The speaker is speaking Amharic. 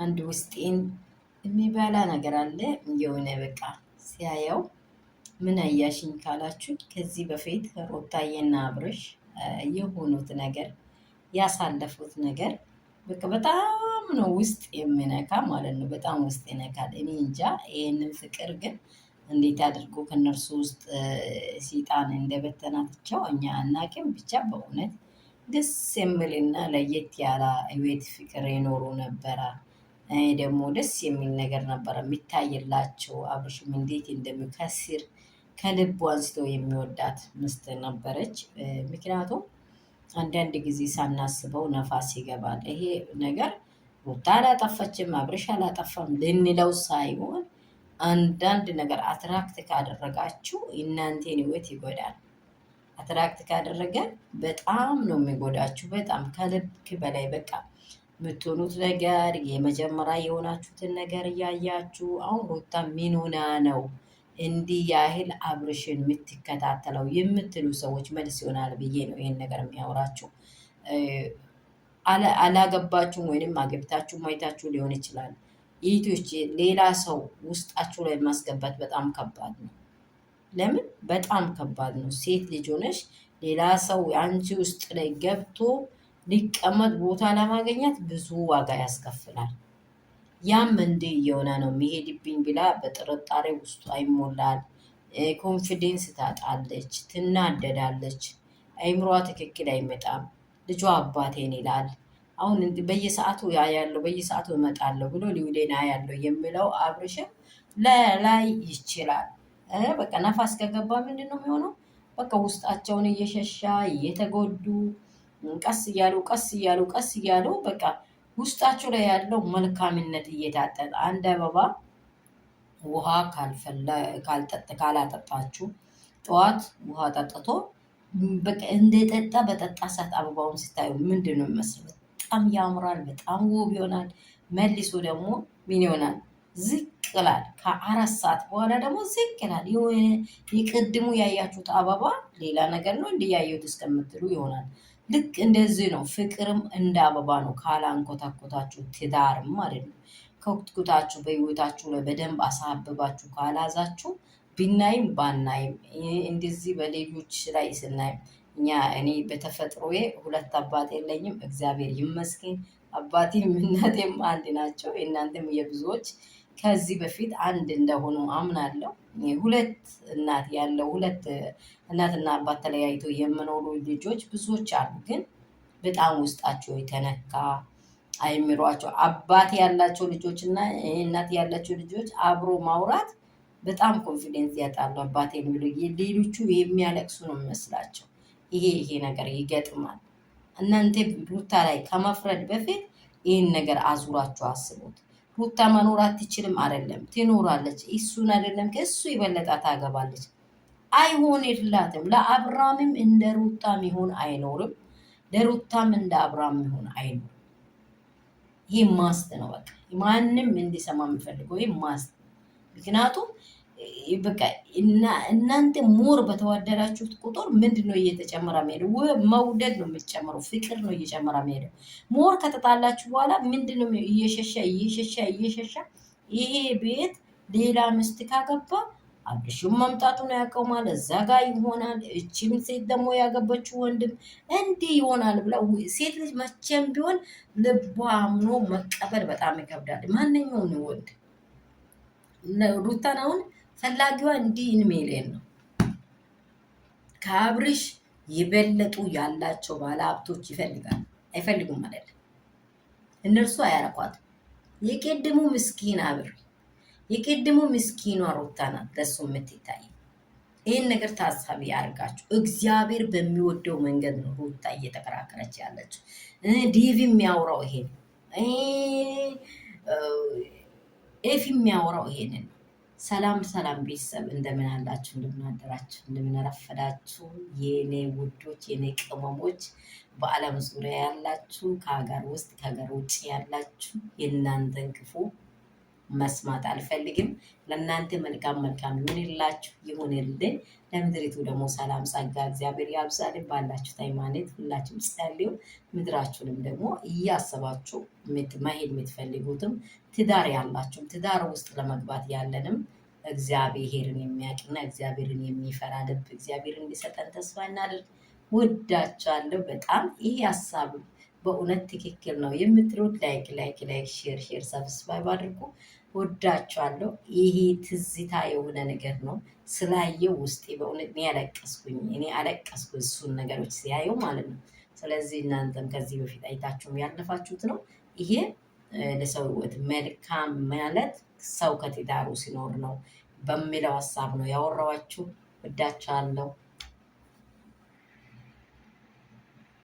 አንድ ውስጤን የሚበላ ነገር አለ። የሆነ በቃ ሲያየው ምን አያሽኝ ካላችሁ ከዚህ በፊት ሩታዬና አብርሽ የሆኑት ነገር ያሳለፉት ነገር በቃ በጣም ነው ውስጥ የሚነካ ማለት ነው። በጣም ውስጥ ይነካል። እኔ እንጃ ይህንን ፍቅር ግን እንዴት አድርጎ ከነርሱ ውስጥ ሰይጣን እንደበተናቸው እኛ አናውቅም። ብቻ በእውነት ደስ የሚልና ለየት ያለ ህይወት ፍቅር የኖሩ ነበረ። ደግሞ ደስ የሚል ነገር ነበረ የሚታይላቸው። አብርሽም እንዴት እንደሚከስር ከልቡ አንስቶ የሚወዳት ምስት ነበረች። ምክንያቱም አንዳንድ ጊዜ ሳናስበው ነፋስ ይገባል። ይሄ ነገር ሩታ አላጠፋችም አብርሽ አላጠፋም ልንለው ሳይሆን አንዳንድ ነገር አትራክት ካደረጋችሁ እናንተን ህይወት ይጎዳል። አትራክት ካደረገ በጣም ነው የሚጎዳችሁ። በጣም ከልክ በላይ በቃ የምትሆኑት ነገር የመጀመሪያ የሆናችሁትን ነገር እያያችሁ አሁን ሩታ ምን ሆና ነው እንዲህ ያህል አብርሽን የምትከታተለው የምትሉ ሰዎች መልስ ይሆናል ብዬ ነው ይህን ነገር የሚያወራችሁ። አላገባችሁም ወይንም አገብታችሁ ማየታችሁ ሊሆን ይችላል። ይህቶች ሌላ ሰው ውስጣችሁ ላይ ማስገባት በጣም ከባድ ነው። ለምን በጣም ከባድ ነው። ሴት ልጅ ሆነሽ ሌላ ሰው አንቺ ውስጥ ላይ ገብቶ ሊቀመጥ ቦታ ለማግኘት ብዙ ዋጋ ያስከፍላል። ያም እንዴ እየሆነ ነው የሚሄድብኝ ብላ በጥርጣሬ ውስጡ ይሞላል። ኮንፊደንስ ታጣለች፣ ትናደዳለች፣ አይምሯ ትክክል አይመጣም። ልጇ አባቴን ይላል። አሁን በየሰዓቱ ያያለው በየሰዓቱ እመጣለሁ ብሎ ሊውሌን ያለው የሚለው አብርሽም ላይ ይችላል። በቃ ነፋስ ከገባ ምንድን ነው የሚሆነው? በቃ ውስጣቸውን እየሸሻ እየተጎዱ ቀስ እያሉ በቃ ውስጣቸው ላይ ያለው መልካምነት እየታጠጠ አንድ አበባ ውሃ ካላጠጣችሁ ጠዋት ውሃ ጠጥቶ በቃ እንደጠጣ በጠጣ ሰዓት አበባውን ስታዩ ምንድን ነው የሚመስለው? በጣም ያምራል፣ በጣም ውብ ይሆናል። መልሶ ደግሞ ምን ይሆናል? ዝቅ ይላል። ከአራት ሰዓት በኋላ ደግሞ ዝቅ ይላል። የሆነ የቅድሙ ያያችሁት አበባ ሌላ ነገር ነው እንዲያየሁት እስከምትሉ ይሆናል። ልክ እንደዚህ ነው። ፍቅርም እንደ አበባ ነው። ካላንኮታኮታችሁ ትዳርም ማለት ነው። ከኩትኩታችሁ በህይወታችሁ ላይ በደንብ አሳብባችሁ ካላዛችሁ ብናይም ባናይም እንደዚህ በሌሎች ላይ ስናይም እኔ በተፈጥሮዬ ሁለት አባት የለኝም፣ እግዚአብሔር ይመስገን። አባቴም እናቴም አንድ ናቸው። የእናንተም የብዙዎች ከዚህ በፊት አንድ እንደሆኑ አምናለሁ። ሁለት እናት ያለው ሁለት እናትና አባት ተለያይቶ የምኖሩ ልጆች ብዙዎች አሉ። ግን በጣም ውስጣቸው የተነካ አይምሯቸው አባት ያላቸው ልጆች እና እናት ያላቸው ልጆች አብሮ ማውራት በጣም ኮንፊደንስ ያጣሉ። አባት የሚሉ ሌሎቹ የሚያለቅሱ ነው የሚመስላቸው። ይሄ ነገር ይገጥማል። እናንተ ሩታ ላይ ከመፍረድ በፊት ይህን ነገር አዙራችሁ አስቡት። ሩታ መኖር አትችልም አይደለም፣ ትኖራለች። እሱን አይደለም ከእሱ የበለጠ ታገባለች። አይሆንላትም። ለአብርሃምም እንደ ሩታ ሚሆን አይኖርም፣ ለሩታም እንደ አብርሃም ሚሆን አይኖርም። ይህ ማስት ነው። በቃ ማንም እንዲሰማ የሚፈልገው ይህ ማስት። ምክንያቱም በቃ እናንተ ሞር በተዋደዳችሁት ቁጥር ምንድን ነው እየተጨመረ የሚሄደው? መውደድ ነው የሚጨምረው፣ ፍቅር ነው እየጨመረ የሚሄደው። ሞር ከተጣላችሁ በኋላ ምንድን ነው እየሸሻ ይሄ ቤት ሌላ ምስት ካገባ አብርሽም መምጣቱን ያውቀውማል፣ እዛ ጋር ይሆናል። እችም ሴት ደግሞ ያገባችው ወንድም እንዲህ ይሆናል ብለው ሴት ልጅ መቼም ቢሆን ልቧ አምኖ መቀበል በጣም ይከብዳል። ማንኛውን ወንድ ሩታን አሁን ፈላጊዋ እንዲህ ኢንሜሌን ነው። ከአብርሽ የበለጡ ያላቸው ባለሀብቶች ይፈልጋል። አይፈልጉም ማለት እነርሱ አያረቋትም። የቀድሞ ምስኪን አብርሽ የቀድሞ ምስኪኗ ሩታ ናት ለሱ የምትታይ። ይህን ነገር ታሳቢ ያርጋችሁ። እግዚአብሔር በሚወደው መንገድ ነው ሩታ እየተከራከረች ያለችው። ዲቪ የሚያወራው ይሄን ኤፊ የሚያወራው ይሄንን። ሰላም ቤተሰብ እንደምን አላችሁ? እንደምን አደራችሁ? እንደምን ረፈዳችሁ? የኔ ውዶች፣ የኔ ቅመሞች፣ በዓለም ዙሪያ ያላችሁ፣ ከሀገር ውስጥ ከሀገር ውጭ ያላችሁ የእናንተን ክፉ መስማት አልፈልግም። ለእናንተ መልካም መልካም ይሁንላችሁ ይሁንልን። ለምድሪቱ ደግሞ ሰላም ጸጋ እግዚአብሔር ያብዛልን። ባላችሁት ሃይማኖት ሁላችሁም ጸልዩ። ምድራችሁንም ደግሞ እያሰባችሁ መሄድ የምትፈልጉትም ትዳር ያላችሁም ትዳር ውስጥ ለመግባት ያለንም እግዚአብሔርን የሚያውቅና እግዚአብሔርን የሚፈራ ልብ እግዚአብሔርን እንዲሰጠን ተስፋ እናድርግ። ወዳችኋለሁ በጣም። ይሄ ሀሳብ በእውነት ትክክል ነው የምትሉት ላይክ ሼር ሰብስክራይብ አድርጉ። ወዳችኋለሁ። ይሄ ትዝታ የሆነ ነገር ነው ስላየው ውስጤ በእውነት እኔ አለቀስኩ እሱን ነገሮች ሲያየው ማለት ነው። ስለዚህ እናንተም ከዚህ በፊት አይታችሁም ያለፋችሁት ነው። ይሄ ለሰው ህይወት መልካም ማለት ሰው ከትዳሩ ሲኖር ነው በሚለው ሀሳብ ነው ያወራኋችሁ። ወዳችኋለሁ።